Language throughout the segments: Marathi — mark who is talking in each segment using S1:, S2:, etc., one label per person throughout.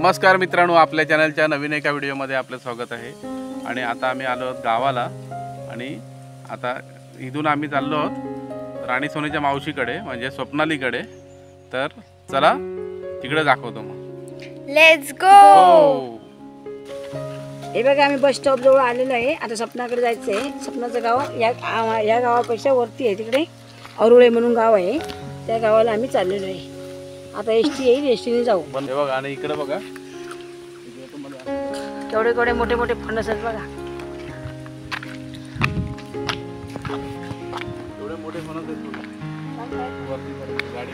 S1: नमस्कार मित्रांनो, आपल्या चॅनलच्या नवीन एका व्हिडिओमध्ये आपलं स्वागत आहे। आणि आता आम्ही आलो आहोत गावाला आणि आता इथून आम्ही चाललो आहोत राणी सोनेच्या मावशीकडे म्हणजे स्वप्नालीकडे। तर चला तिकडे दाखवतो मग।
S2: Let's go.
S3: हे बघा आम्ही बस स्टॉप जवळ आलेलो आहे। आता स्वप्नाकडे जायचं आहे। स्वप्नाचं गाव या गावापेक्षा वरती आहे, तिकडे अरुळे म्हणून गाव आहे, त्या गावाला आम्ही चाललेलो आहे। आता एसटी येईल, एसटीने जाऊ।
S1: हे बघा आणि इकडे बघा
S3: केवढे केवढे मोठे मोठे फणस आहेत बघा।
S1: एवढे मोठे फणस आहेत गाडी।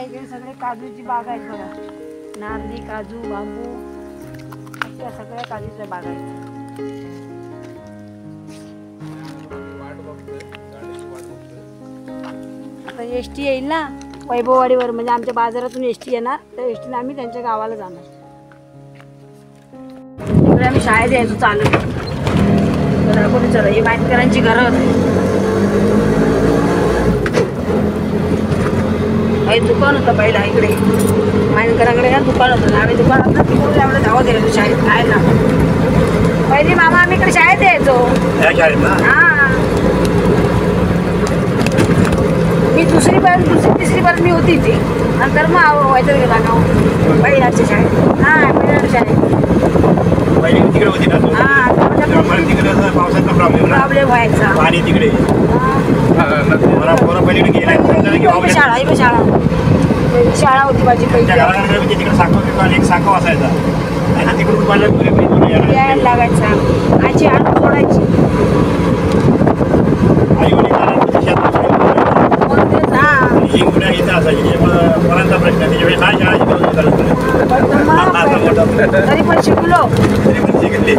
S3: इकडे सगळे काजूची बाग आहेत बघा, नारळी, काजू, बांबू, अशा सगळ्या काजूच्या बागा आहेत। आता एसटी येईल ना वैभववाडीवर, म्हणजे आमच्या बाजारातून एसटी येणार, त्या एसटीने आम्ही त्यांच्या गावाला जाणार। तिकडे आम्ही शाळेत यायचो चालू। दाखवतो चला, हे माहितकरांची घरं होती। काही दुकान होतं पहिला इकडे, माहितकरांकडे का दुकान होतं, आम्ही दुकानात तिकडून एवढं धावत यायचो शाळेत खायला। पहिली मामा आम्ही इकडे शाळेत यायचो। हां, मी दुसरी तिसरी पर्यंत मी होती ती, नंतर मग व्हायचं गेला गाव पहिल्याच्या शाळेत। हां, पहिल्याच्या शाळेत
S4: तिकडे होती ना। पावसाचा प्रॉब्लेम
S3: व्हायचा,
S4: पाणी तिकडे
S3: शाळा होती माझी पहिली,
S4: तिकडे साखो असायचा, तिकडून
S3: यायला लागायचा। आजी आणून सोडायची।
S4: इथं असायची मुलांचा प्रश्न, त्याच्यावेळी काय शाळा
S3: तरी पण शिकलो,
S4: तरी पण शिकले।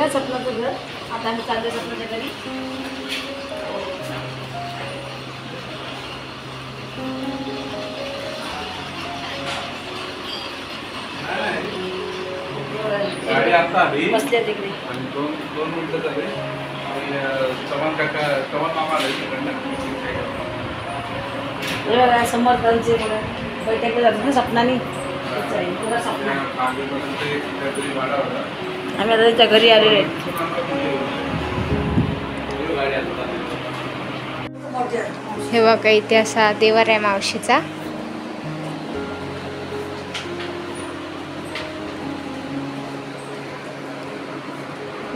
S3: स्वप्नाचं घर। आता आम्ही चाललो स्वप्नाच्या घरी।
S1: गाडी आता आली
S3: बसल्या तिकडे
S1: आणि दोन मिनिटं झाले आणि चव्हाण मामा आले
S3: तिकडे। समर्थांचे बैठक जातात ना स्वप्नाने, आम्ही आता त्यांच्या घरी आलेलो आहे।
S2: हे बघा इथे असा देवर आहे मावशीचा।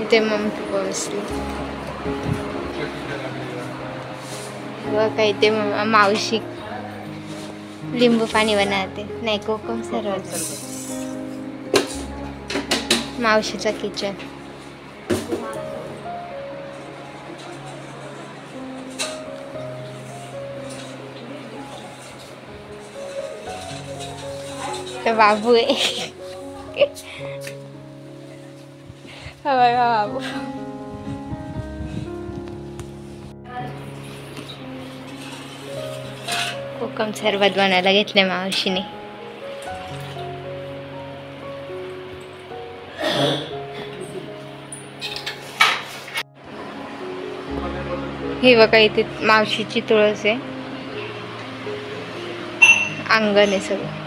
S2: इथे मम्मी पप्पा बसले। बघा इथे मावशी लिंबू पाणी बनवते, नाही कोकम सरबत। मावशीचा किचन। तर बाबू आहे बाबू। कोकम सरबत बनायला घेतले मावशीने। हे बघा इथे मावशीची तुळस आहे, अंगण आहे सगळं।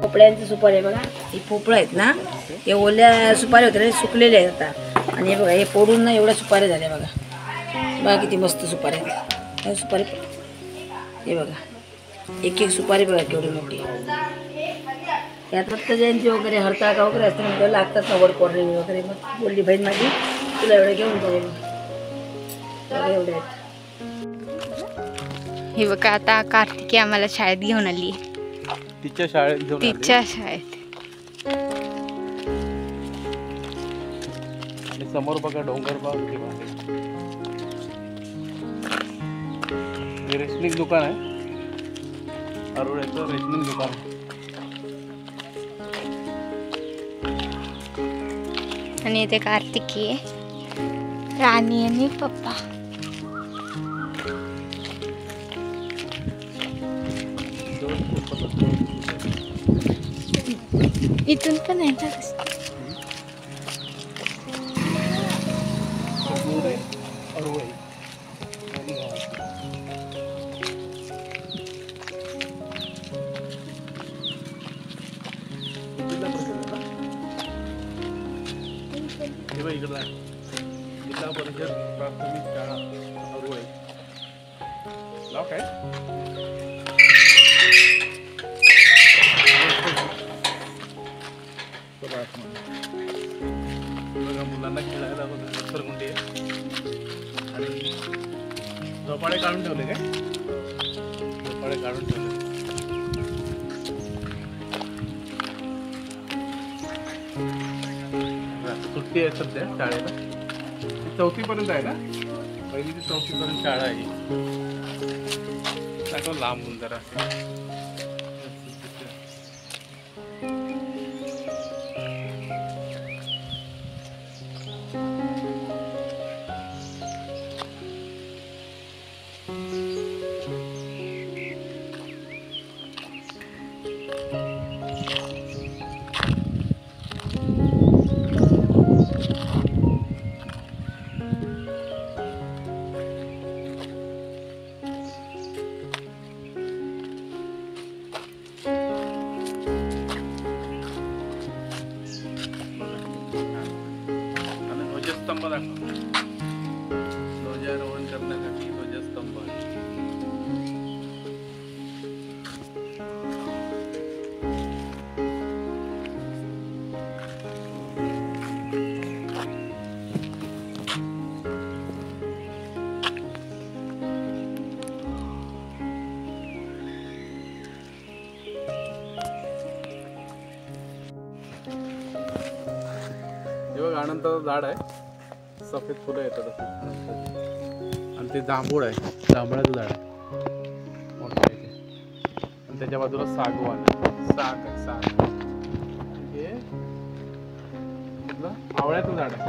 S3: पोपळ्यांची सुपारी आहे बघा, ही पोपळं आहेत ना, हे ओल्या सुपारी होत्या ना, सुकलेले आहेत आता। आणि हे बघा हे पोडून ना एवढ्या सुपाऱ्या झाल्या बघा। बघा किती मस्त सुपारी आहेत हे सुपारी। हे बघा एक एक सुपारी बघा केवढी मोठी। यात दत्त जयंती वगैरे, हरताळका वगैरे असते ना, लागतात ना वड पौर्णिमे वगैरे। मग बोलली बहीण माझी तुला एवढे घेऊन जाईल, एवढे आहेत।
S2: हे बघा आता कार्तिकी आम्हाला शाळेत घेऊन आली,
S1: तिच्या शाळेत घेऊन
S2: तिच्या शाळेत।
S1: आणि समोर बघा डोंगर भाग किंवा रेशनिंग दुकान आहे, अरोड्याचं रेशनिंग दुकान.
S2: आणि इथे कार्तिकी आहे, राणी आणि पप्पा. इथून पण आहे ना रस्ता.
S1: इकडं आहे जिल्हा परिषद प्राथमिक शाळा अरोळे. नाव काय? बघा मुलांना खेळायला घसरगुंडी आहे आणि झोपाळे काढून ठेवले काय? झोपाळे काढून ठेवले. सुट्टी आहे सध्या शाळेला. 4थी पर्यंत आहे ना, 1ली ते 4थी पर्यंत शाळा आहे. दाखव लांबून जरा. ध्वजस्तंभ दाखव. ध्वजारोहण करण्यासाठी ध्वजस्तंभ आहे. हे बघ आनंदाचं झाड आहे, सफेद फुलं येतात असं. आणि ते जांभूळ आहे, जांभळाचं झाड आहे मोठं आहे ते. आणि त्याच्या बाजूला सागवान साग आहे, साग. हे कुठलं आवळ्याचं झाड आहे,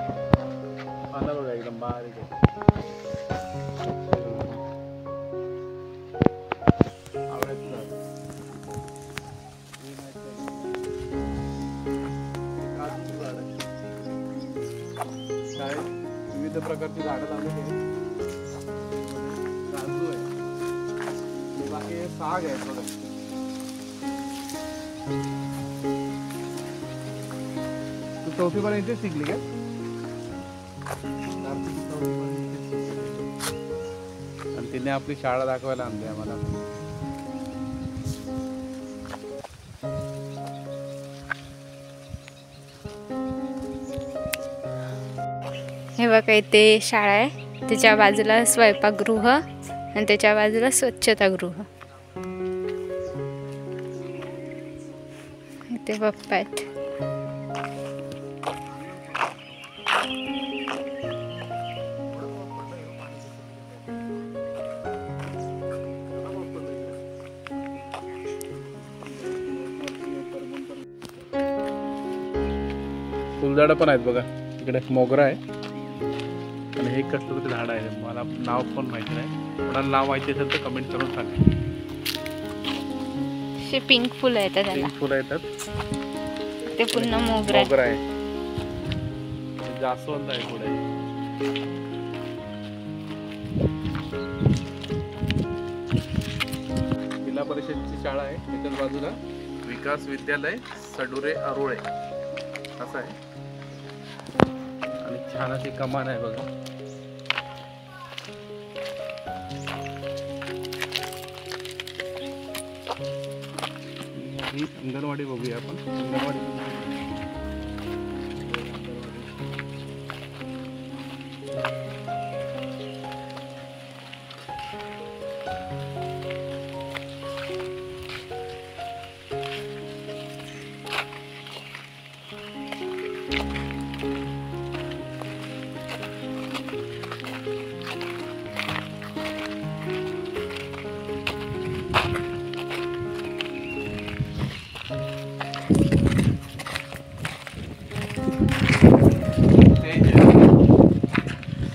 S1: पानं बघा एकदम बारीक आहे. आवळ्याचं झाड. काजूचं झाड आहे. काय विविध प्रकारची झाडं लावलेली आहेत. काजू आहे, बाकी हे साग आहे थोडं. तू 4थी पर्यंत इथेच शिकली काय? आणि तिने आपली शाळा दाखवायला आणली आम्हाला.
S2: हे बघा इथे शाळा आहे, त्याच्या बाजूला स्वयंपाकगृह आणि त्याच्या बाजूला स्वच्छतागृह. इथे पप्पा आहेत.
S1: फुलझाडं पण आहेत बघा, इकडे मोगरा आहे आणि हे कसलं तरी झाड आहे, मला नाव पण माहिती नाही. कोणाला नाव माहिती असेल तर कमेंट करून सांगा.
S2: असे पिंक फुलं येतात त्याला,
S1: पिंक फुलं येतात.
S2: ते पूर्ण मोगरा आहे.
S1: मोगरा आहे, जास्वंद आहे पुढे. जिल्हा परिषदची शाळा आहे, त्याच्याच बाजूला विकास विद्यालय सडुरे अरोळे असं आहे. आणि छान अशी कमान आहे बघा. ही अंगणवाडी बघूया आपण. अंगणवाडी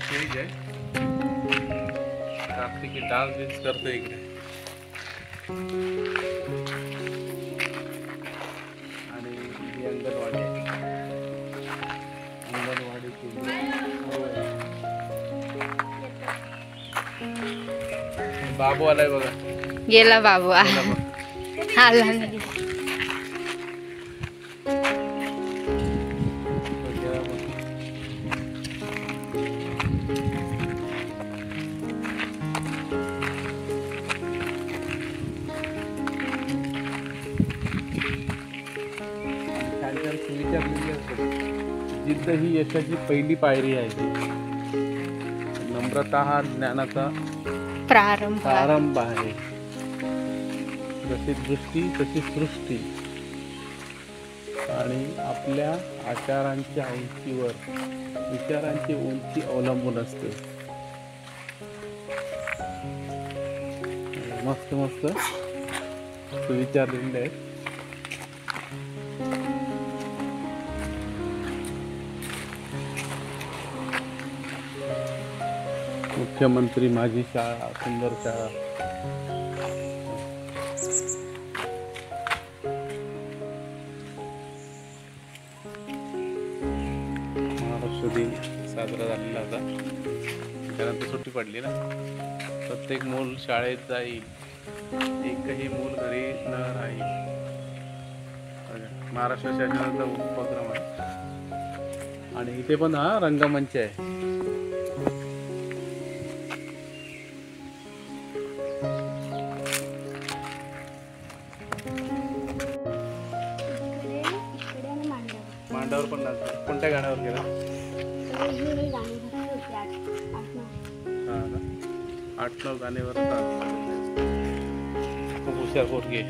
S1: स्टेज आहे. कार्तिकी डान्स बिन्स करतो इकडे. आणि ही अंगणवाडी आहे. अंगणवाडीची बाबू आलाय बघा.
S2: गेला बाबू
S1: बोला बघ.
S2: आला नाही.
S1: जिद्द ही यशाची पहिली पायरी आहे. नम्रता हा ज्ञानाचा प्रारंभ आहे. जशी दृष्टी तशी सृष्टी. आणि आपल्या आचारांच्या उंचीवर विचारांची उंची अवलंबून असते. मस्त मस्त सुविचार दिलेले आहेत. मुख्यमंत्री माझी शाळा सुंदर शाळा. महाराष्ट्र दिन साजरा झालेला होता. त्यानंतर सुट्टी पडली ना. प्रत्येक मूल शाळेत जाईल, एकही मूल घरी न राहील. महाराष्ट्र शासनाचा उपक्रम आहे. आणि इथे पण हा रंगमंच आहे. मांडावर पण नाचतो. कोणत्या गाण्यावर गेला? हा ना. 8-9 गाण्यावर खूप हुशार पोरगी आहे.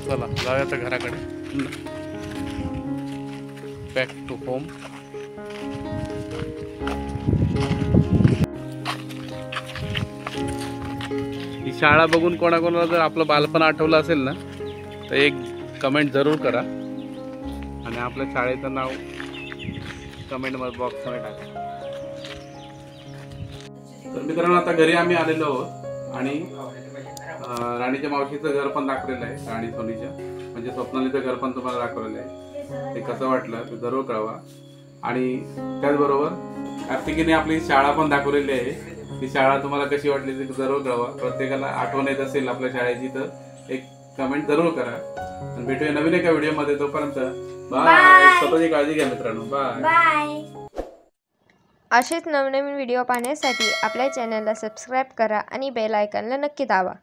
S1: चला जाऊया आता घराकडे. Back to home. ही शाळा बघून कोणाकोणाला जर आपलं बालपण आठवलं असेल ना तर एक कमेंट जरूर करा. आणि आपल्या शाळेचं नाव कमेंट बॉक्समध्ये टाका. तर मित्रांनो आता घरी आम्ही आलेलो आहोत. आणि राणीच्या मावशीचं घर पण दाखवलेलं आहे. राणी सोनीच्या म्हणजे स्वप्नालीचं घर पण तुम्हाला दाखवलेलं आहे. ते कसं वाटलं ते जरूर कळवा. आणि त्याचबरोबर कार्तिकीने आपली शाळा पण दाखवलेली आहे. ती शाळा तुम्हाला कशी वाटली ती जरूर कळवा. प्रत्येकाला आठवण येत असेल आपल्या शाळेची तर एक कमेंट जरूर करा. आणि भेटूया नवीन एका व्हिडिओमध्ये. तोपर्यंत बाय. स्वतःची काळजी घ्या मित्रांनो. बाय.
S2: असेच नवनवीन व्हिडिओ पाहण्यासाठी आपल्या चॅनलला सबस्क्राईब करा आणि बेल आयकॉनला नक्की दाबा.